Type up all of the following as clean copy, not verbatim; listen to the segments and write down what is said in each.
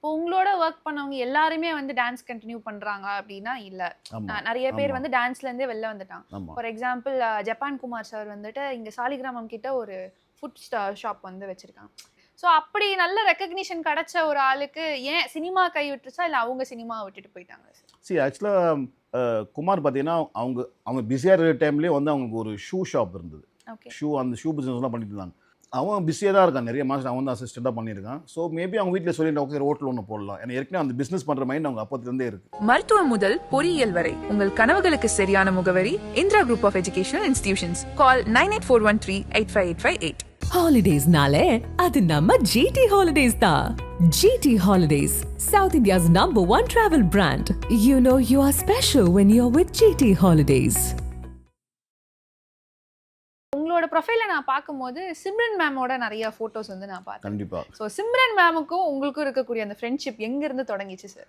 இப்போ உங்களோட ஒர்க் பண்ணவங்க எல்லாருமே வந்து டான்ஸ் கண்டினியூ பண்றாங்களா அப்படின்னா இல்ல. ஆமா, நிறைய பேர் ஆமா, வந்து டான்ஸ்ல இருந்தே வெளில வந்துட்டாங்க. ஆமா. For example Japan Kumar sir வந்துட்டு இங்க சாலிகிராமம் கிட்ட ஒரு ஃபுட் ஷாப் வந்து வச்சிருக்காங்க. ஸோ அப்படி நல்ல ரெகக்னிஷன் கிடைச்ச ஒரு ஆளுக்கு ஏன் சினிமா கை விட்டுருச்சா இல்ல அவங்க சினிமாவை விட்டுட்டு போயிட்டாங்க சார்? ஆக்சுவலா குமார் பார்த்தீங்கன்னா, அவங்க அவங்க பிஸியா இருக்கிற டைம்லயே வந்து அவங்களுக்கு ஒரு ஷூ ஷாப் இருந்தது. ஓகே. அந்த ஷூ பிசினஸ்லாம் பண்ணிட்டு இருந்தாங்க. அவன் பிஸியா தான் இருக்கான். நிறைய மாசம் அவன் தான் அசிஸ்டன்ட்டா பண்ணியிருக்கான். ஸோ மேபி அவங்க வீட்ல சொல்லிட்டு ஓகே ஹோட்டல் ஒண்ணு போடலாம். ஏன்னா ஏற்கனவே அந்த பிசினஸ் பண்ற மைண்ட் அவங்க அப்பத்திலிருந்தே இருக்கு. மருத்துவம் முதல் பொறியியல் வரை உங்கள் கனவுகளுக்கு சரியான முகவரி Indira group of educational institutions. Call 9841385858. Holidays-nale, adu namma GT Holidays da. GT Holidays, South India's #1 travel brand. You know you are special when you're with GT Holidays. உங்களோட ப்ரொஃபைல நான் பார்க்கும்போது சிம்ரன் மேமோட நிறைய போட்டோஸ் வந்து நான் பார்த்தேன். கண்டிப்பா. ஸோ சிம்ரன் மேமுக்கும் உங்களுக்கும் இருக்கக்கூடிய அந்த ஃப்ரெண்ட்ஷிப் எங்க இருந்து தொடங்கிச்சு சார்?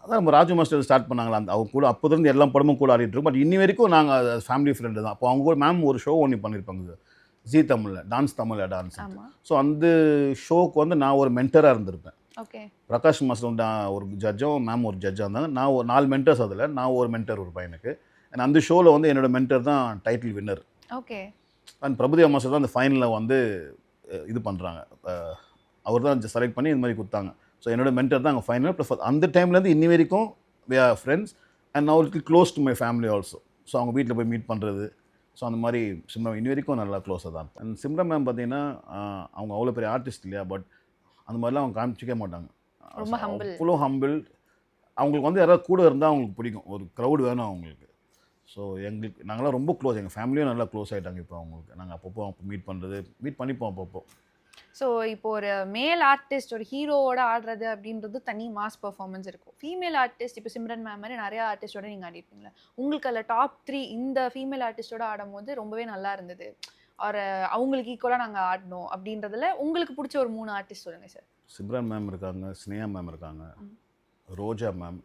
அதான் நம்ம ராஜு மாஸ்டர் ஸ்டார்ட் பண்ணாங்களா, அந்த அவங்க கூட அப்போதிருந்து எல்லா படமும் கூட ஆடிட்டு இருக்கோம். பட் இன்னி வரைக்கும் நாங்கள் ஃபேமிலி ஃப்ரெண்டு தான். அப்போ அவங்க கூட மேம் ஒரு ஷோ ஒன்று பண்ணியிருப்பாங்க ஜி தமிழில், டான்ஸ் தமிழில் டான்ஸ். ஸோ அந்த ஷோக்கு வந்து நான் ஒரு மென்டராக இருந்திருப்பேன். ஓகே. பிரகாஷ் மாஸ்டர் வந்து ஒரு ஜட்ஜும் மேம் ஒரு ஜட்ஜாக இருந்தாங்க. நான் ஒரு 4 மென்டர்ஸ், அதில் நான் ஒரு மென்டர் ஒரு பையனுக்கு. அண்ட் அந்த ஷோவில் வந்து என்னோட மென்டர் தான் title winner. Okay. And Prabhudeva master தான் அந்த ஃபைனலில் வந்து இது பண்ணுறாங்க. அவர் தான் செலக்ட் பண்ணி இந்த மாதிரி கொடுத்தாங்க. ஸோ என்னோட மென்டர் தான் அங்கே ஃபைனல். ப்ளஸ் அந்த டைம்லேருந்து இன்னி வரைக்கும் வி ஆர் ஃப்ரெண்ட்ஸ். அண்ட் நான் little close to my family also. So அவங்க வீட்டில் போய் மீட் பண்ணுறது. ஸோ அந்த மாதிரி சிம்ரன் இன்னி வரைக்கும் நல்லா க்ளோஸாக தான் இருப்பேன். அண்ட் சிம்ரன் மேம் பார்த்தீங்கன்னா அவங்க அவ்வளோ பெரிய ஆர்டிஸ்ட் இல்லையா, பட் அந்த மாதிரிலாம் அவங்க காமிச்சிக்க மாட்டாங்க. ரொம்ப ஹம்பிள். அவ்வளோ ஹம்பிள். அவங்களுக்கு வந்து யாராவது கூட இருந்தால் அவங்களுக்கு பிடிக்கும். ஒரு க்ரௌட் வேணும் அவங்களுக்கு. ஸோ எங்களுக்கு நாங்களாம் ரொம்ப க்ளோஸ். எங்கள் ஃபேமிலியும் நல்லா க்ளோஸ் ஆகிட்டாங்க இப்போ அவங்களுக்கு. நாங்கள் அப்பப்போ மீட் பண்ணுறது, மீட் பண்ணிப்போம் அப்பப்போ. ஸோ இப்போ ஒரு மேல் ஆர்டிஸ்ட் ஒரு ஹீரோவோட ஆடுறது அப்படின்றது தனி மாஸ் பெர்ஃபார்மன்ஸ் இருக்கும். ஃபீமேல் ஆர்டிஸ்ட் இப்போ சிம்ரன் மேம் மாதிரி நிறைய ஆர்டிஸ்டோட நீங்கள் ஆடிருப்பீங்களா? உங்களுக்கு அதில் டாப் 3 இந்த ஃபீமேல் ஆர்டிஸ்டோட ஆடும்போது ரொம்பவே நல்லா இருந்தது, ஒரு அவங்களுக்கு ஈக்குவலாக நாங்கள் ஆடணும் அப்படின்றதுல உங்களுக்கு பிடிச்ச ஒரு 3 ஆர்டிஸ்ட் சொல்லுங்கள் சார். சிம்ரன் மேம் இருக்காங்க, ஸ்னேகா மேம் இருக்காங்க, ரோஜா மேம்,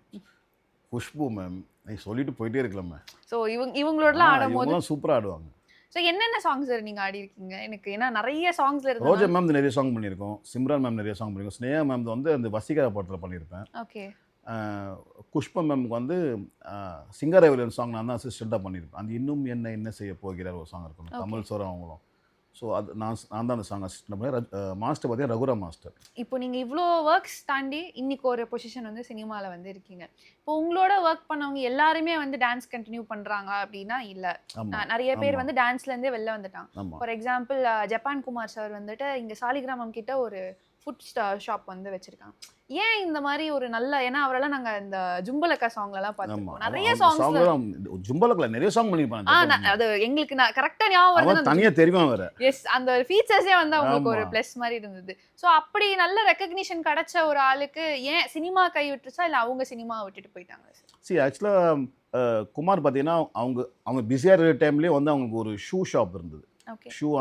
குஷ்பு மேம். நீ சொல்லிட்டு போயிட்டே இருக்கலாமே. ஸோ இவங்களோடலாம் ஆடும்போது சூப்பராக ஆடுவாங்க. ஸோ என்னென்ன சாங்ஸ் சார் நீங்கள் ஆடிருக்கீங்க? எனக்கு ஏன்னா நிறைய சாங்ஸ்ல இருக்கு. ரோஜா மேம் நிறைய சாங் பண்ணியிருக்கோம். சிம்ரன் மேம் நிறைய சாங் பண்ணியிருக்கோம். ஸ்னேகா மேம் வந்து அந்த வசீகரா படத்தில் பண்ணியிருப்பேன். ஓகே. குஷ்ப மேமுக்கு வந்து சிங்கரவிலன் சாங் நான் தான் அசிஸ்டண்ட்டாக பண்ணியிருப்பேன். அந்த இன்னும் என்ன செய்ய போகிறார் ஒரு சாங் இருக்கணும், தமிழ் சோரம் அவங்களும். ஸோ அது நான் தான் அந்த சாங் அசிஸ்டன்ட் பண்ணேன். மாஸ்டர் பார்த்தீங்கன்னா ரகுராம் மாஸ்டர். இப்போ நீங்கள் இவ்வளோ ஒர்க்ஸ் தாண்டி இன்னைக்கு ஒரு பொசிஷன் வந்து சினிமாவில் வந்து இருக்கீங்க. இப்போ உங்களோட ஒர்க் பண்ணவங்க எல்லாருமே வந்து டான்ஸ் கண்டினியூ பண்ணுறாங்களா அப்படின்னா இல்லை. நிறைய பேர் வந்து டான்ஸ்ல இருந்தே வெளில வந்துட்டாங்க. For example Japan Kumar sir வந்துட்டு இங்கே சாலிகிராமம் கிட்ட ஒரு ஃபுட் ஷாப் வந்து வச்சிருக்காங்க. ஏன் இந்த மாதிரி ஒரு நல்ல, ஏன்னா அவரெல்லாம் நாங்கள் இந்த ஜும்பலக்கா சாங்லலாம் பார்த்துருக்கோம். நிறைய சாங்ஸ் ஜும்பலக்கா நிறைய சாங் பண்ணிருப்பாங்க. அது எங்களுக்கு நான் கரெக்டாக ஞாபகம் வருது. தனியா தெரியுமா வேற. எஸ், அந்த ஃபீச்சர்ஸே வந்து அவங்களுக்கு ஒரு ப்ளஸ் மாதிரி இருந்தது. ஸோ அப்படி நல்ல ரெகக்னிஷன் கிடைச்ச ஒரு ஆளுக்கு ஏன் சினிமா கை விட்டுருச்சா இல்லை அவங்க சினிமாவை விட்டுட்டு போயிட்டாங்க? ஆக்சுவலாக குமார் பார்த்தீங்கன்னா அவங்க பிஸியாக இருக்கிற டைம்லேயே வந்து அவங்களுக்கு ஒரு ஷூ ஷாப் இருந்தது.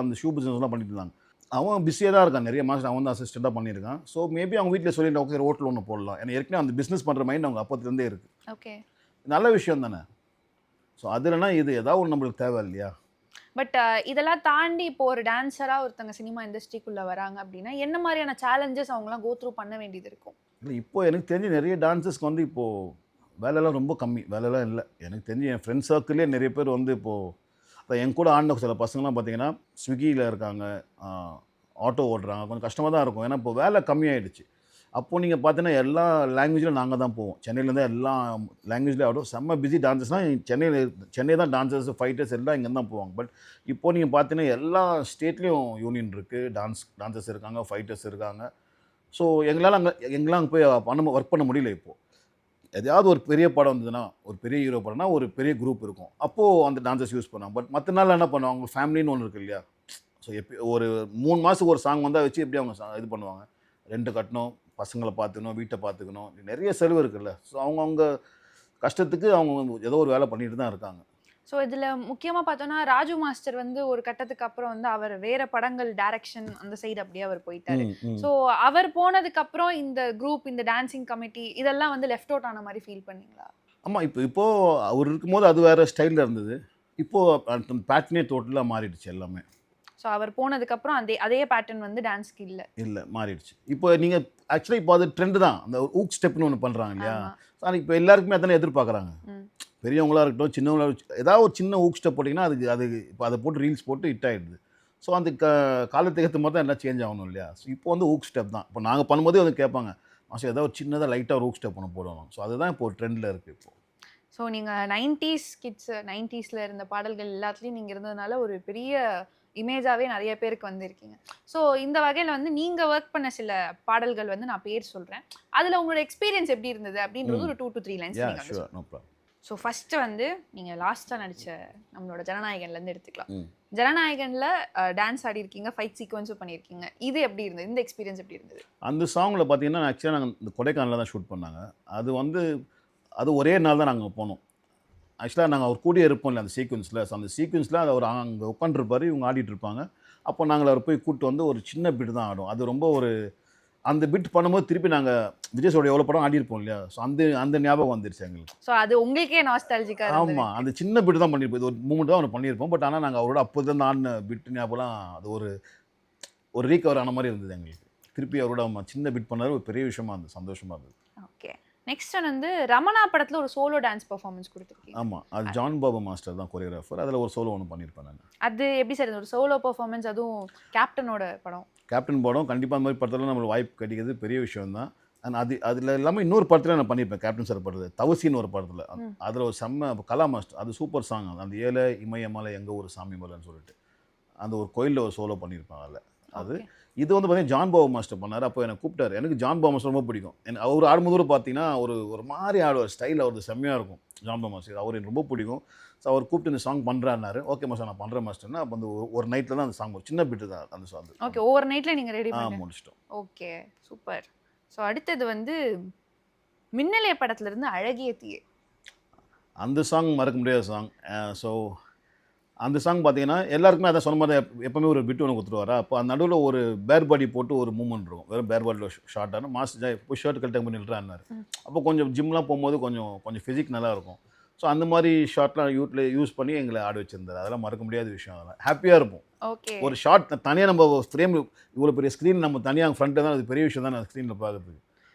அந்த ஷூ பிஸ்னஸ்லாம் பண்ணிட்டு இருந்தாங்க. அவன் பிஸியாக தான் இருக்கான். நிறைய மாதம் அவன் தான் அசிஸ்டண்ட்டாக பண்ணியிருக்கான். ஸோ மேபி அவங்க வீட்டில் சொல்லிட்டு ஓகே ஹோட்டல் ஒன்று போடலாம். ஏன்னா ஏற்கனவே அந்த பிஸ்னஸ் பண்ணுற மைண்ட் அவங்க அப்பத்திலேருந்தே இருக்குது. ஓகே. நல்ல விஷயம் தானே. ஸோ அதுலனா இது ஏதாவது ஒன்று நம்மளுக்கு தேவை இல்லையா? பட் இதெல்லாம் தாண்டி இப்போ ஒரு டான்ஸராக ஒருத்தங்க சினிமா இண்டஸ்ட்ரிக்குள்ளே வராங்க அப்படின்னா என்ன மாதிரியான சேலஞ்சஸ் அவங்களாம் கோ த்ரூ பண்ண வேண்டியது இருக்கும்? இல்லை, இப்போ எனக்கு தெரிஞ்சு நிறைய டான்ஸஸ்க்கு வந்து இப்போது வேலைலாம் ரொம்ப கம்மி. வேலைலாம் இல்லை. எனக்கு தெரிஞ்சு என் ஃப்ரெண்ட்ஸ் சர்க்கிள்லேயே நிறைய பேர் வந்து இப்போது இப்போ என் கூட ஆடின சில பசங்களாம் பார்த்தீங்கன்னா ஸ்விக்கியில் இருக்காங்க, ஆட்டோ ஓட்டுறாங்க. கொஞ்சம் கஷ்டமாக தான் இருக்கும். ஏன்னா இப்போ வேலை கம்மியாயிடுச்சு. அப்போது நீங்கள் பார்த்தீங்கன்னா எல்லா லாங்குவேஜில் நாங்கள் தான் போவோம். சென்னையிலேருந்து எல்லா லாங்குவேஜ்லேயும் ஆடும். செம்ம பிஸி டான்ஸஸ்னால் சென்னை தான் டான்ஸர்ஸ் ஃபைட்டர்ஸ் எல்லாம் இங்கே தான் போவாங்க. பட் இப்போது நீங்கள் பார்த்தீங்கன்னா எல்லா ஸ்டேட்லேயும் யூனியன் இருக்குது, டான்ஸர்ஸ் இருக்காங்க, ஃபைட்டர்ஸ் இருக்காங்க. ஸோ எங்களால் அங்கே போய் ஒர்க் பண்ண முடியல. இப்போது எதையாவது ஒரு பெரிய படம் வந்ததுன்னா, ஒரு பெரிய ஹீரோ படம்னா ஒரு பெரிய குரூப் இருக்கும். அப்போது அந்த டான்ஸர்ஸ் யூஸ் பண்ணுவாங்க. பட் மற்ற நாள் என்ன பண்ணுவாங்க, அவங்க ஃபேமிலின்னு ஒன்று இருக்குது இல்லையா. ஸோ ஒரு 3 மாதத்துக்கு ஒரு சாங் வந்தால் வச்சு எப்படி அவங்க இது பண்ணுவாங்க. ரெண்ட் கட்டணும், பசங்களை பார்த்துக்கணும், வீட்டை பார்த்துக்கணும், நிறைய செலவு இருக்குல்ல. ஸோ அவங்க கஷ்டத்துக்கு அவங்க ஏதோ ஒரு வேலை பண்ணிட்டு தான் இருக்காங்க. ஸோ இதில் முக்கியமாக பார்த்தோன்னா ராஜு மாஸ்டர் வந்து ஒரு கட்டத்துக்கு அப்புறம் வந்து அவர் வேற படங்கள் டைரக்ஷன் அந்த சைடு அப்படியே அவர் போயிட்டாரு. ஸோ அவர் போனதுக்கு அப்புறம் இந்த குரூப், இந்த டான்சிங் கமிட்டி இதெல்லாம் வந்து லெஃப்ட் அவுட் ஆன மாதிரி ஃபீல் பண்ணீங்களா? ஆமாம். இப்போது அவர் இருக்கும்போது அது வேறு ஸ்டைலில் இருந்தது. இப்போது பேட்டர்னே டோட்டலாக மாறிடுச்சு எல்லாமே. ஸோ அவர் போனதுக்கப்புறம் அதே பேட்டர்ன் வந்து டான்ஸ்க்கு இல்லை மாறிடுச்சு. இப்போ நீங்கள் ஆக்சுவலாக இப்போ அது ட்ரெண்டு தான், அந்த ஊக் ஸ்டெப்னு ஒன்று பண்ணுறாங்க இல்லையா. ஆனால் இப்போ எல்லாருக்குமே அதானே எதிர்பார்க்குறாங்க. பெரியவங்களாக இருக்கட்டும் சின்னவங்களாக இருக்கட்டும், ஏதாவது ஒரு சின்ன ஊக் ஸ்டெப் போட்டிங்கன்னா அது இப்போ அதை போட்டு ரீல்ஸ் போட்டு ஹிட் ஆகிடுது. ஸோ அந்த காலத்துக்கு ஏற்ற மாதிரி தான் எல்லாம் சேஞ்ச் ஆகணும் இல்லையா. ஸோ இப்போ வந்து ஊக் ஸ்டெப் தான். இப்போ நாங்கள் பண்ணும்போதே வந்து கேட்பாங்க, மாஸ்டர் ஏதாவது ஒரு சின்னதாக லைட்டாக ஒரு ஊக் ஸ்டெப் ஒன்று போடணும். ஸோ அதுதான் இப்போ ஒரு ட்ரெண்டில் இருக்குது இப்போ. ஸோ நீங்கள் 90s கிட்ஸ் 90ஸ்ல இருந்த பாடல்கள் எல்லாத்துலேயும் நீங்கள் இருந்ததுனால ஒரு பெரிய இமேஜாகவே நிறைய பேருக்கு வந்திருக்கீங்க. ஸோ இந்த வகையில் வந்து நீங்கள் ஒர்க் பண்ண சில பாடல்கள் வந்து நான் பேர் சொல்கிறேன், அதில் உங்களோட எக்ஸ்பீரியன்ஸ் எப்படி இருந்தது அப்படின்றது ஒரு 2 to 3 லைன்ஸ் நீங்கள் sure, no problem. So first வந்து நீங்கள் லாஸ்ட்டாக நடித்த நம்மளோட ஜனநாயகன்லேருந்து எடுத்துக்கலாம். ஜனநாயகனில் டான்ஸ் ஆடி இருக்கீங்க, ஃபைட் சீக்வன்ஸும் பண்ணியிருக்கீங்க. இது எப்படி இருந்தது, இந்த எக்ஸ்பீரியன்ஸ் எப்படி இருந்தது? அந்த சாங்கில் பார்த்தீங்கன்னா ஆக்சுவலாக நாங்கள் இந்த கொடைக்கானலில் தான் ஷூட் பண்ணாங்க. அது ஒரே நாள் தான் நாங்கள் போனோம். ஆக்சுவலாக நாங்கள் அவர் கூடிய இருப்போம் இல்லை அந்த சீக்வன்ஸில். ஸோ அந்த சீக்வன்ஸில் அவர் அங்கே உட்காந்துருப்பார், இவங்க ஆடிட்டு இருப்பாங்க. அப்போ நாங்கள் அவர் போய் கூப்பிட்டு வந்து ஒரு சின்ன பிட் தான் ஆடும். அது ரொம்ப ஒரு அந்த பிட் பண்ணும்போது திருப்பி நாங்கள் விஜய் எவ்வளோ படம் ஆடிருப்போம் இல்லையா. ஸோ அந்த ஞாபகம் வந்துருச்சு எங்களுக்கு. ஸோ அது உங்களுக்கே நாஸ்டாலஜிக்கா? ஆமாம், அந்த சின்ன பிட் தான் பண்ணியிருப்போம். இது ஒரு மூமெண்ட் தான் ஒன்று பண்ணியிருப்போம். பட் ஆனால் நாங்கள் அவரோட அப்போது தான் ஆடின பிட் ஞாபகம்லாம் அது ஒரு ரீகவர் ஆன மாதிரி இருந்தது எங்களுக்கு. திருப்பி அவரோட சின்ன பிட் பண்ணார், ஒரு பெரிய விஷயமா இருந்தது, சந்தோஷமாக இருந்தது. ஓகே, நெக்ஸ்ட் வந்து ரமணா படத்தில் ஒரு சோலோ டான்ஸ் பர்ஃபார்மன்ஸ் கொடுத்துருக்கீங்க. ஆமாம், அது ஜான் பாபு மாஸ்டர் தான் கொரியோகிராஃபர். அதில் ஒரு சோலோ ஒன்று பண்ணியிருப்பேன் நான். அது எப்படி சார் ஒரு சோலோ பர்ஃபார்மன்ஸ், அதுவும் கேப்டனோட படம்? கேப்டன் படம் கண்டிப்பாக அந்த மாதிரி படத்தில் நம்மளுக்கு வாய்ப்பு கிடைக்கிறது பெரிய விஷயம் தான். அண்ட் அதில் இல்லாமல் இன்னொரு படத்தில் நான் பண்ணியிருப்பேன், கேப்டன் சார் படத்தில் தவசின்னு ஒரு படத்தில். அதில் ஒரு செம்ம கலா மாஸ்டர், அது சூப்பர் சாங். அந்த ஏழை இமயமலை எங்கே ஒரு சாமி மலைன்னு சொல்லிட்டு அந்த ஒரு கோயிலில் ஒரு சோலோ பண்ணியிருப்பேன் அதில். அது இது வந்து பார்த்தீங்கன்னா ஜான் பாபு மாஸ்டர் பண்ணார். அப்போ எனக்கு கூப்பிட்டாரு. எனக்கு ஜான் பாபு மாஸ்டர் ரொம்ப பிடிக்கும். எனக்கு அவர் ஆடும்போது பார்த்தீங்கன்னா ஒரு மாதிரி ஆடுவார், ஸ்டைல் அவரது செம்மையாக இருக்கும் ஜான் பாபு மாஸ்டர். அவர் எனக்கு ரொம்ப பிடிக்கும். ஸோ அவர் கூப்பிட்டு இந்த சாங் பண்ணுறாருனாரு. ஓகே மாஸ்டர் நான் பண்ணுறேன் மாஸ்டர்னா. அப்போ வந்து ஒரு நைட்டில் தான் அந்த சாங், ஒரு சின்ன பிட்டு தான் அந்த சாங். ஓகே, ஓவர் நைட்டில் நீங்கள் ரெடி பண்ணி முடிச்சிட்டோம். Okay, super. ஸோ அடுத்தது வந்து மின்னலே படத்துலேருந்து அழகிய தீயே. அந்த சாங் மறக்க முடியாத சாங். ஸோ அந்த சாங் பார்த்தீங்கன்னா எல்லாருக்குமே அதை சொன்ன மாதிரி எப்போவுமே ஒரு பிட்டு ஒன்று கொடுத்துருவாரா. அப்போ அந்த நடுவில் ஒரு பேர் பாடி போட்டு ஒரு மூமெண்ட் இருக்கும், வெறும் பேர் பாடியில் ஷார்ட்டான மாஸ்டர் போய் ஷர்ட் கல்ட்டை பண்ணி நில்றாருனாரு. அப்போ கொஞ்சம் ஜிம்லாம் போகும்போது கொஞ்சம் ஃபிசிக் நல்லாயிருக்கும். ஸோ அந்த மாதிரி ஷார்ட்லாம் யூஸ் பண்ணி எங்களை ஆட வச்சிருந்தாரு. அதெல்லாம் மறக்க முடியாத விஷயம். அதெல்லாம் ஹாப்பியாக இருப்போம். ஓகே, ஒரு ஷார்ட் தனியாக நம்ம ஃப்ரேம் இவ்வளோ பெரிய ஸ்க்ரீன் நம்ம தனியாக ஃப்ரண்ட்டில் தான், அது பெரிய விஷயம் தான் ஸ்க்ரீனில் பார்க்குறதுக்கு.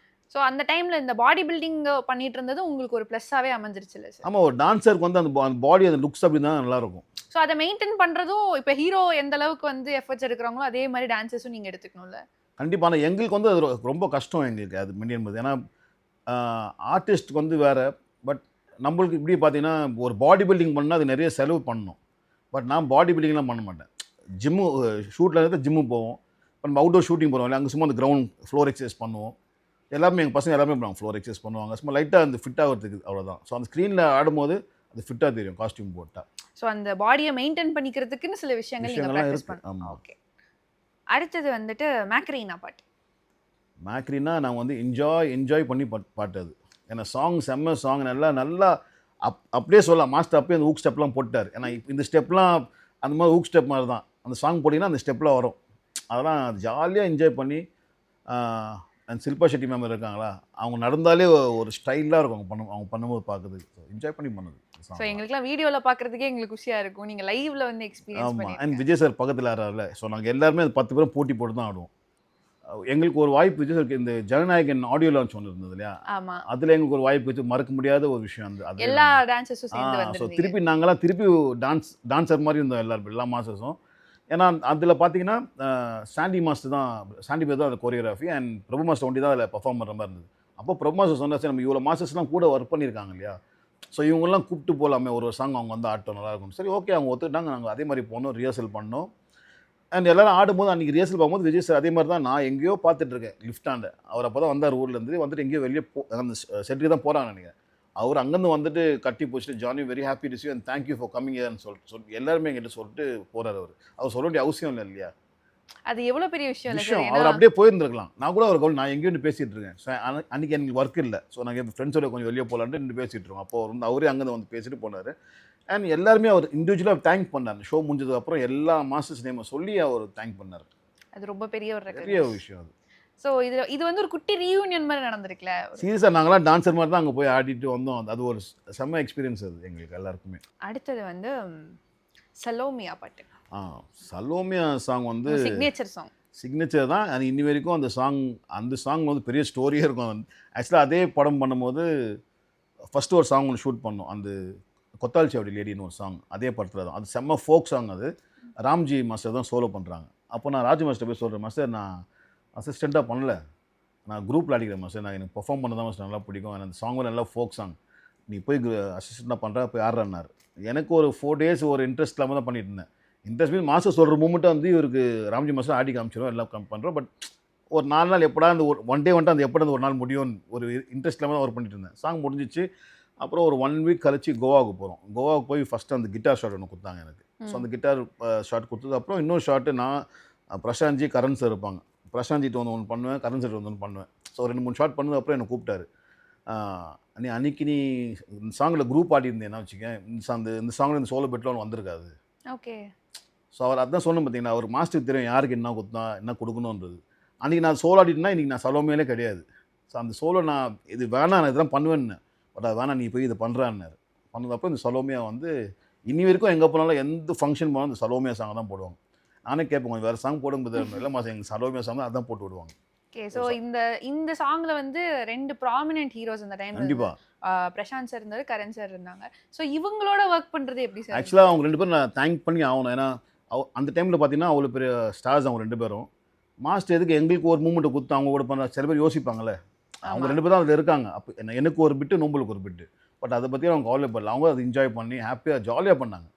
ஸோ அந்த டைமில் இந்த பாடி பில்டிங் பண்ணிட்டு இருந்தது உங்களுக்கு ஒரு ப்ளஸ்ஸாகவே அமைஞ்சிருச்சு இல்லை சார்? ஆமாம், ஒரு டான்ஸருக்கு வந்து அந்த பாடி அந்த லுக்ஸ் அப்படி தான் நல்லாயிருக்கும். ஸோ அதை மெயின்டைன் பண்ணுறதும் இப்போ ஹீரோ எந்த அளவுக்கு வந்து எஃபர்ட்ஸ் எடுக்கிறாங்களோ அதே மாதிரி டான்ஸஸும் நீங்கள் எடுத்துக்கணும்ல? கண்டிப்பாக. ஆனால் எங்களுக்கு வந்து அது ரொம்ப கஷ்டம் எங்களுக்கு அது மெயின்டைன் பண்ணுறது. ஏன்னா ஆர்டிஸ்ட்டுக்கு வந்து வேறு. பட் நம்மளுக்கு இப்படி பார்த்தீங்கன்னா ஒரு பாடி பில்டிங் பண்ணால் அது நிறைய செலவு பண்ணணும். பட் நான் பாடி பில்டிங்லாம் பண்ண மாட்டேன். ஜிம்மு ஷூட்டில் இருந்து ஜிம்மு போவோம். இப்போ நம்ம அவுட்டோர் ஷூட்டிங் போகிறோம் இல்லை, அங்கே சும்மா அந்த கிரவுண்ட் ஃப்ளோர் எக்ஸசைஸ் பண்ணுவோம். எல்லாருமே எங்கள் பசங்க எல்லாருமே பண்ணுவாங்க, ஃப்ளோர் எக்ஸசைஸ் பண்ணுவாங்க. சும்மா லைட்டாக அந்த ஃபிட் ஆகிறதுக்கு அவ்வளோதான். ஸோ அந்த ஸ்க்ரீனில் ஆடும்போது அது ஃபிட்டாக தெரியும் காஸ்டியூம் போட்டால். ஸோ அந்த பாடியை மெயின்டைன் பண்ணிக்கிறதுக்குன்னு சில விஷயங்கள் நீங்கள் ப்ராக்டிஸ் இருக்குது. பண்ணலாம். ஓகே, அடுத்தது வந்துட்டு மேக்ரீனா பாட்டு. மேக்ரீனா நான் வந்து என்ஜாய் பண்ணி பாட்டு அது. ஏன்னா சாங் செம்ம சாங், நல்லா அப்படியே சொல்லலாம். மாஸ்டர் அப்படியே அந்த ஊக் ஸ்டெப்லாம் போட்டார். ஏன்னா இந்த ஸ்டெப்லாம் அந்த மாதிரி ஊக் ஸ்டெப் மாதிரி தான். அந்த சாங் போட்டிங்கன்னா அந்த ஸ்டெப்பில் வரும். அதெல்லாம் ஜாலியாக என்ஜாய் பண்ணி. அண்ட் சில்பா ஷெட்டி மேம் இருக்காங்களா, அவங்க நடந்தாலே ஒரு ஸ்டைலாக இருக்கும் அவங்க பண்ணும்போது பார்க்குறது. என்ஜாய் பண்ணி பண்ணுது. ஸோ எங்களுக்குலாம் வீடியோவில் பார்க்குறதுக்கே எங்களுக்கு குஷியாக இருக்கும், நீங்கள் லைவ்ல வந்து எக்ஸ்பீரியன்ஸ் பண்ணி. அண்ட் விஜய் சார் பக்கத்தில் ஆடுறாருல. ஸோ நாங்கள் எல்லாருமே 10 பேரும் போட்டி போட்டு தான் ஆடுவோம். எங்களுக்கு ஒரு வாய்ப்பு விஜய் சாருக்கு இந்த ஜனநாயகன் ஆடியோ லான்ச் ஒன்று இருந்தது இல்லையா. ஆமாம், அதில் எங்களுக்கு ஒரு வாய்ப்பு வச்சு மறக்க முடியாத ஒரு விஷயம் அந்த எல்லா டான்ஸஸும் சேர்ந்து வந்து. ஸோ திருப்பி நாங்களாம் டான்ஸர் மாதிரி இருந்தோம் எல்லா மாஸ்டர்ஸும். ஏன்னா அதில் பார்த்தீங்கன்னா சாண்டி மாஸ்டர் தான், சாண்டி பேர் தான் அந்த கோரியோகிராஃபி. அண்ட் பிரபு மாஸ்டர் ஒண்டி தான் அதில் பர்ஃபார்ம் பண்ணுற மாதிரி இருந்தது. அப்போ பிரபு மாஸ்டர் சொன்னா சரி நம்ம இவ்வளோ மாஸ்டர்ஸ்லாம் கூட ஒர்க் பண்ணியிருக்காங்க இல்லையா. ஸோ இவங்கெல்லாம் கூப்பிட்டு போகலாமே, ஒரு சாங் அவங்க வந்து ஆட்டம் நல்லாயிருக்கும். சரி ஓகே, அவங்க ஒத்துக்கிட்டாங்க. நாங்கள் அதே மாதிரி போனோம், ரிஹர்சல் பண்ணோம். அண்ட் எல்லோரும் ஆடும்போது அன்றைக்கி ரிஹர்சல் பார்க்கும்போது விஜய் சார் அதே மாதிரி தான் நான் எங்கேயோ பார்த்துட்ருக்கேன் லிஃப்டாண்ட. அவர் அப்போ தான் வந்தார் ஊர்லேருந்து, வந்துட்டு எங்கேயோ வெளியே அந்த செட்டுக்கு தான் போகிறாங்க நினைக்கிறேன். அவர் அங்கேருந்து வந்துட்டு கட்டி போச்சுட்டு Johnny very happy to see and thank you for coming here ன்னு சொல்லிட்டு எல்லாருமே எங்கிட்ட சொல்லிட்டு போகிறார். அவர் சொல்ல வேண்டிய அவசியம் இல்லை இல்லையா. அது எவ்வளோ பெரிய விஷயம். அவர் அப்படியே போயிருந்துருக்கலாம். நான் கூட அவர் நான் எங்கேயும் பேசிகிட்டு இருக்கேன். அன்றைக்கி எனக்கு ஒர்க் இல்லை. ஸோ நாங்கள் ஃப்ரெண்ட்ஸோட கொஞ்சம் வெளியே போகலான்ட்டு பேசிகிட்டு இருக்கோம். அப்போ வந்து அவரே அங்கே வந்து பேசிட்டு போனார். அண்ட் எல்லாருமே அவர் இண்டிவிஜுவலாக தேங்க் பண்ணார். ஷோ முடிஞ்சதுக்கப்புறம் எல்லா மாஸ்டர்ஸ் நேமை சொல்லி அவர் தேங்க் பண்ணார். அது ரொம்ப பெரிய ஒரு விஷயம் அது. ஸோ இது வந்து ஒரு குட்டி ரீயூனியன் மாதிரி நடந்திருக்குல்ல. சீரியஸாக நாங்களாம் டான்ஸர் மாதிரி தான் அங்கே போய் ஆடிட்டு வந்தோம். அது ஒரு செம்ம எக்ஸ்பீரியன்ஸ் அது எங்களுக்கு எல்லாருக்குமே. அடுத்தது வந்து சலோமியா பாட்டு. சலோமியா சாங் வந்து சிக்னேச்சர் சாங். சிக்னேச்சர் தான். அது இன்னி வரைக்கும் அந்த சாங் வந்து பெரிய ஸ்டோரியே இருக்கும். ஆக்சுவலாக அதே படம் பண்ணும்போது ஃபஸ்ட்டு ஒரு சாங் ஒன்று ஷூட் பண்ணோம். அந்த கொத்தால் சேவடி லேடின்னு ஒரு சாங் அதே படத்தில் தான். அது செம்ம ஃபோக் சாங். அது ராம்ஜி மாஸ்டர் தான் சோலோ பண்ணுறாங்க. அப்போ நான் ராஜ் மாஸ்டர் போய் சொல்கிறேன், மாஸ்டர் நான் அசிஸ்டண்ட்டாக பண்ணல, நான் குரூப்பில் அடிக்கிறேன் மாஸ்டர், நான் எனக்கு பெர்ஃபார்ம் பண்ண தான் மாஸ்டர் நல்லா பிடிக்கும், எனக்கு அந்த சாங் நல்லா ஃபோக் சாங், நீ போய் அசிஸ்டண்ட்டாக பண்ணுற போய் ஆடுறேன்னாரு. எனக்கு ஒரு 4 days ஒரு இன்ட்ரெஸ்ட் இல்லாமல் தான் பண்ணிட்டு இருந்தேன். இன்ட்ரெஸ்ட் மீன் மாஸ்டர் சொல்கிற மூமெண்ட்டாக வந்து இவருக்கு ராம்ஜி மாஸ்டர் ஆடி காமிச்சிடும் எல்லாம் பண்ணுறோம். பட் ஒரு 4 நாள் எப்படா அந்த ஒன் டே வந்துட்டு அந்த எப்படா அந்த ஒரு நாள் முடியும் ஒரு இன்ட்ரெஸ்ட் இல்லாமல் தான் ஒர்க் பண்ணிட்டு இருந்தேன். சாங் முடிஞ்சிச்சு. அப்புறம் ஒரு 1 week கழிச்சு கோவாவுக்கு போகிறோம். கோவாவுக்கு போய் ஃபஸ்ட்டு அந்த கிட்டார் ஷாட் ஒன்று கொடுத்தாங்க எனக்கு. ஸோ அந்த கிட்டார் ஷாட் கொடுத்தது அப்புறம் இன்னொரு ஷாட்டு நான் பிரசாந்த்ஜி கரண் சார் இருப்பாங்க. பிரசாந்த்ஜிட்டு ஒன்று பண்ணுவேன், கரண் சார் ஒன்று பண்ணுவேன். ஸோ 2-3 ஷாட் பண்ணது அப்புறம் என்னை கூப்பிட்டாரு. அன்றைக்கி நீ இந்த சாங்கில் குரூப் ஆடியிருந்தேன்னா வச்சுக்கேன், இந்த சாங்கில் இந்த சோலோ பெட்டில் ஒன்று வந்திருக்காது. ஓகே. ஸோ அவர் அதான் சொன்னேன் பார்த்தீங்கன்னா, அவர் மாஸ்டருக்கு தெரியும் யாருக்கு என்ன கொடுத்தா என்ன கொடுக்கணுன்றது. அன்றைக்கி நான் சோலோ ஆடிட்டுனா இன்றைக்கி நான் சலோமையிலே கிடையாது. ஸோ அந்த சோலோ நான் இது வேணாம், நான் இதெல்லாம் பண்ணுவேன்னு, பட் அது வேணாம் நீ போய் இதை பண்ணுறான்னாரு. பண்ணதப்போ இந்த சலோமியா வந்து இன்னி வரைக்கும் எங்கே போனாலும் எந்த ஃபங்க்ஷன் போனாலும் இந்த சலோமியா சாங் தான் போடுவாங்க. நானே கேட்பேன், கொஞ்சம் வேறு சாங் போடும்போது இல்லை மாதம் எங்கள் சலோமியா சாங் தான் அதான் போட்டு விடுவாங்க. ஓகே. ஸோ இந்த சாங்ல வந்து 2 ப்ராமினென்ட் ஹீரோஸ் அந்த டைம்ல கண்டிப்பாக பிரசாந்த் சார் இருந்தாரு, கரண் சார் இருந்தாங்க. ஸோ இவங்களோட ஒர்க் பண்ணுறது எப்படி சார்? ஆக்சுவலாக அவங்க 2 பேரும் நான் தேங்க் பண்ணி ஆகணும். ஏன்னா அந்த டைமில் பார்த்தீங்கன்னா அவ்வளோ பெரிய ஸ்டார்ஸ் அவங்க 2 பேரும். மாஸ்டர் எதுக்கு எங்களுக்கு ஒரு மூமெண்ட்டை கொடுத்து அவங்க கூட பண்ண சில பேர் யோசிப்பாங்கள்ல, அவங்க 2 பேரும் அதில் இருக்காங்க. அப்போ எனக்கு ஒரு பிட்டு நோம்பலுக்கு ஒரு பிட்டு, பட் அதை பற்றி அவங்க கவலைப்படல. அவங்க அதை என்ஜாய் பண்ணி ஹாப்பியாக ஜாலியாக பண்ணாங்க.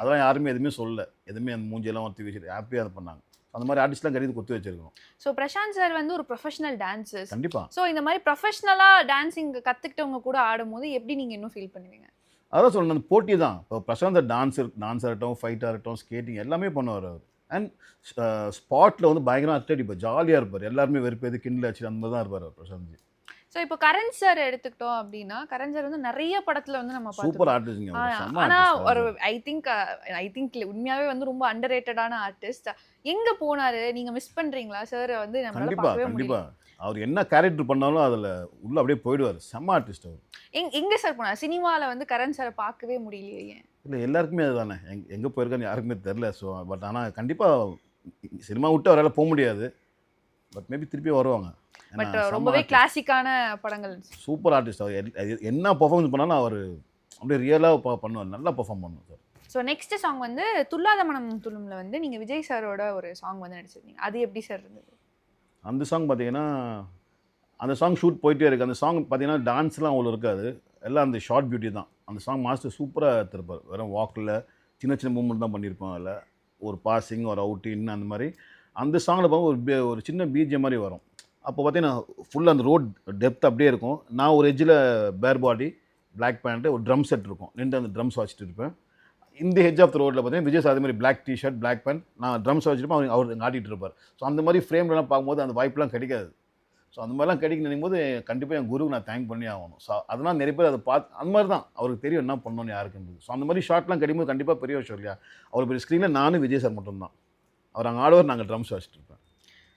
அதெல்லாம் யாருமே எதுவுமே சொல்லல, எதுவுமே அந்த மூஞ்சியெல்லாம் ஒருத்தி வச்சுட்டு ஹாப்பியாக அதை பண்ணாங்க. அந்த மாதிரி ஆர்டிஸ்ட்லாம் கருதி கொடுத்து வச்சிருக்கோம். ஸோ பிரசாந்த் சார் வந்து ஒரு ப்ரொஃபஷனல் டான்ஸர்ஸ். கண்டிப்பாக. ஸோ இந்த மாதிரி ப்ரொஃபஷனலாக டான்ஸிங் கற்றுக்கிட்டவங்க கூட ஆடும்போது எப்படி நீங்கள் இன்னும் ஃபீல் பண்ணுவீங்க? அதான் சொல்லணும், அந்த போட்டி தான். இப்போ பிரசாந்த் டான்ஸ் ஆகட்டும், ஃபைட்டாக இருக்கட்டும், ஸ்கேட்டிங் எல்லாமே பண்ணுவார் அவர். அண்ட் ஸ்பாட்டில் வந்து பயங்கரம் அட்லட், இப்போ ஜாலியாக இருப்பார். எல்லாருமே வெறுப்பேது கிண்டில் வச்சு அந்த மாதிரி தான் இருப்பார் அவர் பிரசாந்த். ஸோ இப்போ கரண் சார் எடுத்துக்கிட்டோம் அப்படின்னா, கரண் சார் வந்து நிறைய படத்துல வந்து நம்ம சூப்பர் ஆர்டிஸ்ட்ங்க. ஆனா ஒரு ஐ திங்க் உண்மையாவே வந்து ரொம்ப அண்டர் ரேட்டடான ஆர்டிஸ்ட். எங்க போனாரு, நீங்க மிஸ் பண்றீங்களா சார்? வந்து நம்மளால பார்க்கவே முடியல. அவர் என்ன கேரக்டர் பண்ணாலும் அதில் உள்ள அப்படியே போயிடுவார். செம்ம ஆர்டிஸ்ட் அவர். எங்க சார் போனார்? சினிமாவில் வந்து கரண் சாரை பார்க்கவே முடியலையே. இல்லை எல்லாருக்குமே அதுதானே, எங்கே போயிருக்கான்னு யாருக்குமே தெரில. ஸோ பட் ஆனால் கண்டிப்பாக சினிமா விட்டு அவரால் போக முடியாது. பட் மேபி திருப்பி வருவாங்க. பட் ரொம்பவே கிளாசிக்கான படங்கள். சூப்பர் ஆர்டிஸ்ட் அவர். என்ன பெர்ஃபார்மன்ஸ் பண்ணாலும் அவர் அப்படியே ரியலாக பண்ணுவார், நல்லா பெர்ஃபார்ம் பண்ணுவார் சார். ஸோ நெக்ஸ்ட் சாங் வந்து துல்லாத மனம் துள்ளும்ல வந்து நீங்கள் விஜய் சாரோட ஒரு சாங் வந்து நடிச்சிருந்தீங்க. அது எப்படி சார் இருந்தது? அந்த சாங் பார்த்தீங்கன்னா, அந்த சாங் ஷூட் போயிட்டே இருக்குது. அந்த சாங் பார்த்தீங்கன்னா டான்ஸ்லாம் அவ்வளோ இருக்காது, எல்லாம் அந்த ஷார்ட் பியூட்டி தான். அந்த சாங் மாஸ்டர் சூப்பராக எடுத்திருப்பார். வெறும் வாக்கில் சின்ன சின்ன மூமெண்ட் தான் பண்ணியிருப்போம். அதில் ஒரு பாசிங், ஒரு அவுட்டின், அந்த மாதிரி. அந்த சாங்கில் பார்க்க ஒரு சின்ன பிஜிஎம் மாதிரி வரும். அப்போ பார்த்தீங்கன்னா ஃபுல்லாக அந்த ரோட் டெப்த் அப்படியே இருக்கும். நான் ஒரு எஜ்ஜில் பேர் பாடி, பிளாக் பேண்ட்டு, ஒரு ட்ரம் செட் இருக்கும், நின்று அந்த ட்ரம்ஸ் வச்சுட்டு இருப்பேன். இந்த ஹெட்ஜ் ஆஃப் த ரோட்டில் பார்த்தீங்கன்னா விஜய் சார் அதே மாதிரி பிளாக் டிஷர்ட், பிளாக் பேண்ட், நான் ட்ரம்ஸ் வச்சுருப்பேன், அவர் ஆட்டிகிட்டு இருப்பார். ஸோ அந்த மாதிரி ஃப்ரேம்லாம் பார்க்கும்போது அந்த வாய்ப்புலாம் கிடைக்காது. ஸோ அந்த மாதிரிலாம் கிடைக்க நினைக்கும் போது கண்டிப்பாக என் குருவுக்கு நான் தேங்க் பண்ணி ஆகணும். ஸோ அதெல்லாம் நிறைய பேர் அதை பார்த்து அந்த மாதிரி தான் அவருக்கு தெரியும் என்ன பண்ணணும்னு யாருக்குன்றது. ஸோ அந்த மாதிரி ஷார்ட்லாம் கிடைக்கும்போது கண்டிப்பாக பெரிய விஷயம் இல்லையா. அவர் பெரிய ஸ்க்ரீனில் நானும் விஜய் சார் மட்டும்தான். அவர் அங்கே ஆடுவார், நாங்கள் ட்ரம்ஸ் வச்சுட்டு இருப்பேன்.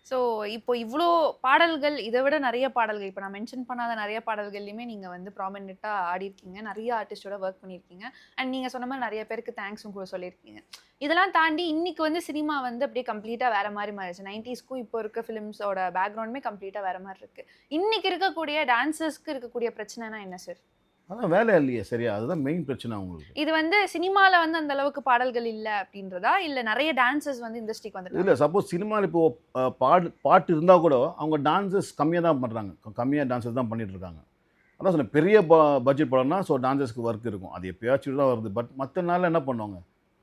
ஸோ இப்போ இவ்வளோ பாடல்கள், இதை விட நிறைய பாடல்கள், இப்போ நான் மென்ஷன் பண்ணாத நிறைய பாடல்கள்லையுமே நீங்கள் வந்து ப்ராமினெண்ட்டாக ஆடிருக்கீங்க, நிறைய ஆர்டிஸ்டோட ஒர்க் பண்ணியிருக்கீங்க. அண்ட் நீங்கள் சொன்ன மாதிரி நிறைய பேருக்கு தேங்க்ஸும் கூட சொல்லியிருக்கீங்க. இதெல்லாம் தாண்டி இன்னைக்கு வந்து சினிமா வந்து அப்படியே கம்ப்ளீட்டாக வேறு மாதிரி மாறிடுச்சு. 90ஸ்க்கும் இப்போ இருக்க ஃபிலிம்ஸோட பேக்ரவுண்டுமே கம்ப்ளீட்டாக வேறு மாதிரி இருக்குது. இன்றைக்கி இருக்கக்கூடிய டான்ஸர்ஸ்க்கு இருக்கக்கூடிய பிரச்சனைனா என்ன சார்? அதான் வேலை இல்லையே சரியா, அதுதான் மெயின் பிரச்சனை அவங்களுக்கு. இது வந்து சினிமாவில் வந்து அந்த அளவுக்கு பாடல்கள் இல்லை அப்படின்றதா, இல்லை நிறைய டான்சர்ஸ் வந்து இண்டஸ்ட்ரிக்கு வந்து இல்லை. சப்போஸ் சினிமாவில் இப்போது பாட்டு இருந்தால் கூட அவங்க டான்சர்ஸ் கம்மியாக தான் பண்ணுறாங்க, கம்மியாக டான்சர்ஸ் தான் பண்ணிகிட்டு இருக்காங்க. அதான் சொன்னேன், பெரிய பட்ஜெட் படம்னா ஸோ டான்சர்ஸ்க்கு ஒர்க் இருக்கும், அது எப்போயாச்சும் தான் வருது. பட் மற்ற நாளில் என்ன பண்ணுவாங்க,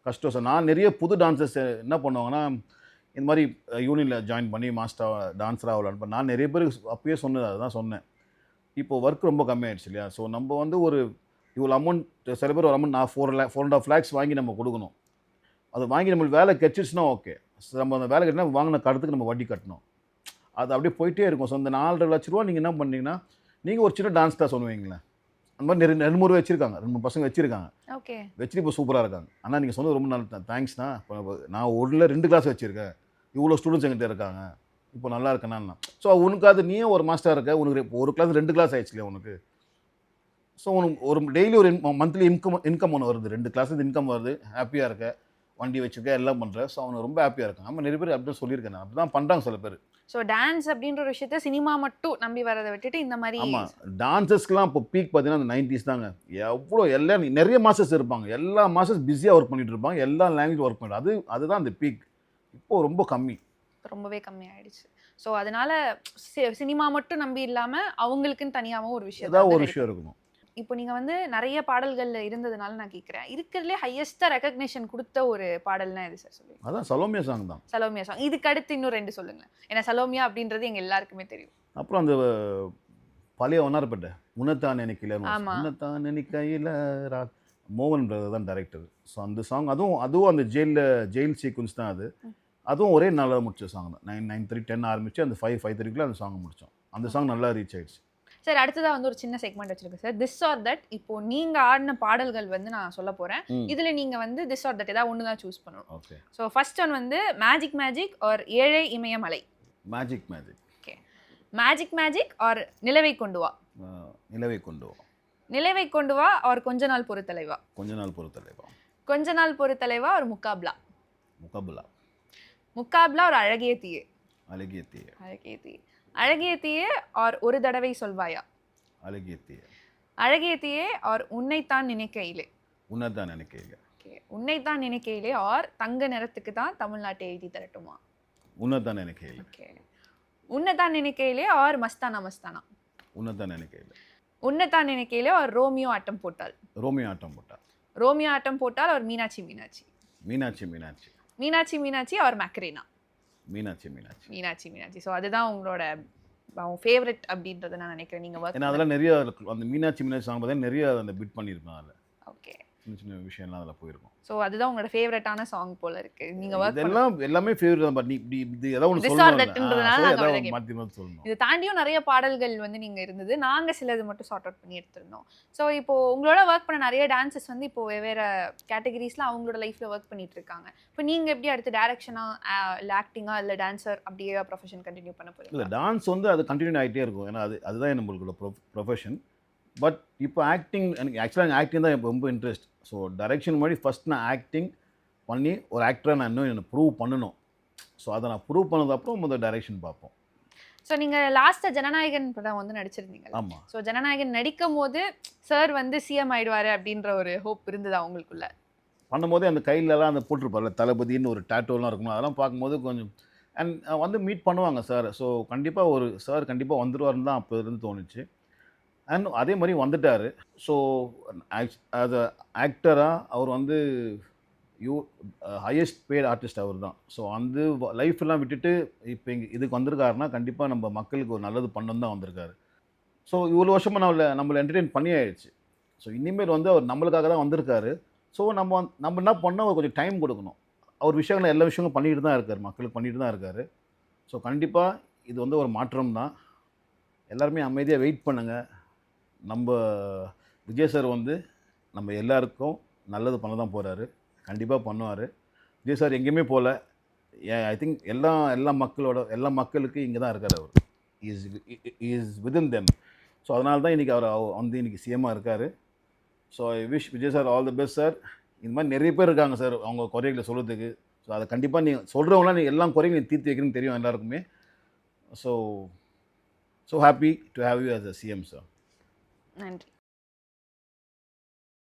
கஷ்டம் சார். நான் நிறைய புது டான்சர்ஸ் என்ன பண்ணுவாங்கன்னா, இந்த மாதிரி யூனியனில் ஜாயின் பண்ணி மாஸ்டர் டான்ஸராக ஆகலான்னு நான் நிறைய பேருக்கு அப்பயே சொன்னது அதுதான் சொன்னேன். இப்போது ஒர்க் ரொம்ப கம்மியாகிடுச்சு இல்லையா. ஸோ நம்ம வந்து ஒரு இவ்வளோ அமௌண்ட், சில பேர் ஒரு அமௌண்ட் நான் 4.5 lakhs வாங்கி நம்ம கொடுக்கணும். அதை வாங்கி நம்மளுக்கு வேலை கிடச்சிடுச்சுன்னா ஓகே. நம்ம அந்த வேலை கட்டினா வாங்கின கடத்துக்கு நம்ம வட்டி கட்டணும். அது அப்படியே போயிட்டே இருக்கும். ஸோ அந்த 4.5 லட்ச ரூபா நீங்கள் என்ன பண்ணீங்கன்னா, நீங்கள் ஒரு சின்ன டான்ஸ் கிளாஸ் சொல்லுவீங்களேன், அந்த மாதிரி 2-3 வச்சுருக்காங்க, 2-3 பசங்க வச்சுருக்காங்க. ஓகே, வச்சுட்டு இப்போ சூப்பராக இருக்காங்க. ஆனால் நீங்கள் சொன்னது ரொம்ப நல்ல தேங்க்ஸ்ண்ணா. இப்போ நான் 1-2 கிளாஸ் வச்சுருக்கேன், இவ்வளோ ஸ்டூடெண்ட்ஸ் எங்கிட்ட இருக்காங்க, இப்போ நல்லா இருக்கேன்னா. ஸோ உனக்கு அது நீயே ஒரு மாஸ்டராக இருக்க, உனக்கு இப்போ ஒரு கிளாஸ் 2 கிளாஸ் ஆயிடுச்சு இல்லையா உனக்கு. ஸோ உனக்கு ஒரு டெய்லி ஒரு மந்த்லி இன்கம் ஒன்று வருது, 2 கிளாஸ் இன்கம் வருது, ஹாப்பியாக இருக்க. வண்டி வச்சுருக்க எல்லாம் பண்ணுறேன். ஸோ அவங்க ரொம்ப ஹாப்பியாக இருக்காங்க. ஆமாம், நிறைய பேர் அப்படி தான் சொல்லியிருக்கேன். அப்படி தான் பண்ணுறாங்க சில பேர். ஸோ டான்ஸ் அப்படின்ற ஒரு விஷயத்த சினிமா மட்டும் நம்பி வரதை விட்டுட்டு இந்த மாதிரி ஆமாம், டான்சர்ஸ்க்குலாம் இப்போ பீக் பார்த்தீங்கன்னா அந்த 90s தாங்க. எவ்வளோ எல்லாம் நிறைய மாஸ்டர்ஸ் இருப்பாங்க. எல்லா மாஸ்டர்ஸ் பிஸியாக ஒர்க் பண்ணிட்டு இருப்பாங்க. எல்லா லாங்குவேஜ் ஒர்க் பண்ணுறாங்க. அதுதான் அந்த பீக். இப்போது ரொம்ப கம்மி, ரொம்பவே கம்மியாயிடுச்சு. ஸோ அதனால சினிமா மட்டும் நம்பி இல்லாமல் அவங்களுக்குன்னு தனியாகவும் ஒரு விஷயம் ஏதாவது ஒரு விஷயம் இருக்கணும். இப்போ நீங்கள் வந்து நிறைய பாடல்கள்ல இருந்ததுனால நான் கேட்குறேன், இருக்கிறதுலே ஹையஸ்ட்டாக ரெகக்னேஷன் கொடுத்த ஒரு பாடல்னா எது சார் சொல்லுங்க? அதான் சலோமியா சாங் தான். சலோமியா சாங். இதுக்கு அடுத்து இன்னும் 2 சொல்லுங்களேன். ஏன்னா சலோமியா அப்படின்றது எங்கள் எல்லாருக்குமே தெரியும். அப்புறம் அந்த பழைய ஒன்னார்பேட்டை உன்னத்தான் நினைக்கல, ஆமா. உன்னத்தான் நினைக்கையில் மோகன் பிரதர் தான் டைரக்டர். ஸோ அந்த சாங் அதுவும் அந்த ஜெயில் சீக்வன்ஸ் தான் அது. அதுவும் ஒரே நாளில் முடிச்ச சாங் தான். 9:30 10 ஆரம்பிச்சு அந்த 5:30 அந்த சாங் முடித்தோம். அந்த சாங் நல்லா ரீச் ஆயிடுச்சு. சார் அடுத்ததாக வந்து ஒரு சின்ன செக்மெண்ட் வச்சிருக்கேன் சார், திஸ் ஆர் தட். இப்போ நீங்கள் ஆடின பாடல்கள் வந்து நான் சொல்ல போகிறேன். இதில் நீங்கள் வந்து திஸ் ஆர் தட் ஏதாவது ஒன்று தான் சூஸ் பண்ணணும். ஓகே. ஸோ ஃபர்ஸ்ட் ஒன் வந்து மேஜிக் ஆர் ஏழை இமயமலை. மேஜிக். ஓகே. மேஜிக் ஆர் நிலவை கொண்டு வா. நிலவை கொண்டு வா. நிலவை கொண்டு வா ஆர் கொஞ்ச நாள் பொறுத்தலைவா. கொஞ்ச நாள் பொறுத்தலைவா. கொஞ்ச நாள் பொறுத்தலைவா ஒரு முக்காப்லா. முகாபுலா ஒரு அழகிய தீயே. அழகிய தீயே ஆர் ஒரு தடவை சொல்வாயா. அழகிய தீயே ஆர் உன்னைத்தான் நினைக்கையிலே. ஓகே. உன்னைத்தான் நினைக்கையிலே ஆர் தங்க நிறத்துக்கு தான் தமிழ்நாட்டை எழுதி தரட்டுமா. ஓகே. உன்னைத்தான் நினைக்கையிலே ஆர் மஸ்தானா. உன்னைத்தான் நினைக்கையிலே ஆர் ரோமியோ ஆட்டம் போட்டால். ரோமியோ ஆட்டம் போட்டால் or Meenakshi or Macarena. Meenakshi. So அதுதான் உங்களோட ஃபேவரட் அப்படின்றத நான் நினைக்கிறேன். நீங்கள் ஏன்னா அதெல்லாம் நிறைய அந்த மீனாட்சி சாங் பார்த்தீங்கன்னா நிறைய அந்த பிட் பண்ணியிருப்பேன். அதில் ஓகே. சின்ன விஷயம்லாம் அதில் போயிருக்கும். ஸோ அதுதான் உங்களோட ஃபேவரட்டான சாங் போல இருக்கு. நீங்கள் ஒர்க் எல்லாமே ஃபேவரட் தான். பட் இப்படி இது ஏதாவது ஒன்று சொல்லணும், மாற்றி சொல்லணும். இது தாண்டியும் நிறைய பாடல்கள் வந்து நீங்கள் இருந்தது. நாங்கள் சிலது மட்டும் சார்ட் அவுட் பண்ணி எடுத்திருந்தோம். ஸோ இப்போது உங்களோட ஒர்க் பண்ண நிறைய டான்சர்ஸ் வந்து இப்போ வெவ்வேறு கேட்டகரிஸில் அவங்களோட லைஃப்பில் ஒர்க் பண்ணிட்டு இருக்காங்க. இப்போ நீங்கள் எப்படி அடுத்து டேரக்ஷனாக இல்லை ஆக்டிங்காக இல்லை டான்ஸர் அப்படியே ப்ரொஃபஷன் கண்டினியூ பண்ண போகிறீங்க? இல்லை, டான்ஸ் வந்து அது கண்டினியூ ஆகிட்டே இருக்கும். ஏன்னா அதுதான் நம்மளுக்கு ப்ரொஃபஷன். பட் இப்போ எனக்கு ஆக்சுவலாக ஆக்டிங் தான் இப்போ ரொம்ப இன்ட்ரெஸ்ட். ஸோ டைரக்ஷன் மாதிரி ஃபஸ்ட் நான் ஆக்டிங் பண்ணி ஒரு ஆக்டராக நான் இன்னும் எனக்கு ப்ரூவ் பண்ணணும். ஸோ அதை நான் ப்ரூவ் பண்ணதுக்கப்புறம் முதல் டைரக்ஷன் பார்ப்போம். ஸோ நீங்கள் லாஸ்ட்டாக ஜனநாயகன் படம் வந்து நடிச்சிருந்தீங்க. ஆமாம். ஸோ ஜனநாயகன் நடிக்கும் போது சார் வந்து சிஎம் ஆயிடுவார் அப்படின்ற ஒரு ஹோப் இருந்ததா உங்களுக்குள்ள? பண்ணும்போதே அந்த கையிலலாம் அந்த போட்டிருப்பார்ல தளபதின்னு ஒரு டேட்டோலாம் இருக்கணும். அதெல்லாம் பார்க்கும்போது கொஞ்சம் வந்து மீட் பண்ணுவாங்க சார். ஸோ கண்டிப்பாக ஒரு சார் கண்டிப்பாக வந்துடுவார்னு தான் அப்போ இருந்து தோணுச்சு. அண்ட் அதே மாதிரி வந்துட்டார். ஸோ ஆஸ் அ ஆக்டராக அவர் வந்து ஹையஸ்ட் பெய்ட் ஆர்டிஸ்ட் அவர் தான். ஸோ அந்த லைஃப்லாம் விட்டுட்டு இப்போ இதுக்கு வந்திருக்காருன்னா கண்டிப்பாக நம்ம மக்களுக்கு ஒரு நல்லது பண்ணணும் தான் வந்திருக்காரு. ஸோ இவ்வளோ வருஷமாக நம்மளை என்டர்டெயின் பண்ணி ஆயிடுச்சு. ஸோ இனிமேல் வந்து அவர் நம்மளுக்காக தான் வந்திருக்காரு. ஸோ நம்ம என்ன பண்ணால் அவர் கொஞ்சம் டைம் கொடுக்கணும். அவர் விஷயங்களை எல்லா விஷயங்களும் பண்ணிட்டு தான் இருக்கார், மக்களுக்கு பண்ணிட்டு தான் இருக்கார். ஸோ கண்டிப்பாக இது வந்து ஒரு மாற்றம் தான். எல்லாருமே அமைதியாக வெயிட் பண்ணுங்கள். நம்ம விஜய் சார் வந்து நம்ம எல்லாருக்கும் நல்லது பண்ண தான் போகிறாரு. கண்டிப்பாக பண்ணுவார். விஜய் சார் எங்கேயுமே போகல. ஐ திங்க் எல்லா மக்களுக்கு இங்கே தான் இருக்கார். அவர் இஸ் வித்தின் தெம். ஸோ அதனால தான் இன்றைக்கி அவர் வந்து இன்றைக்கி சிஎம்மாக இருக்கார். So I wish Vijay sir all the best sir. இந்த மாதிரி நிறைய பேர் இருக்காங்க சார் அவங்க குறைகளை சொல்கிறதுக்கு. ஸோ அதை கண்டிப்பாக நீங்கள் சொல்கிறவங்களாம் நீங்கள் எல்லா குறைகளையும் தீர்த்து வைக்கணும்னு தெரியும் எல்லாருக்குமே. So happy to have you as a CM sir. நன்றி.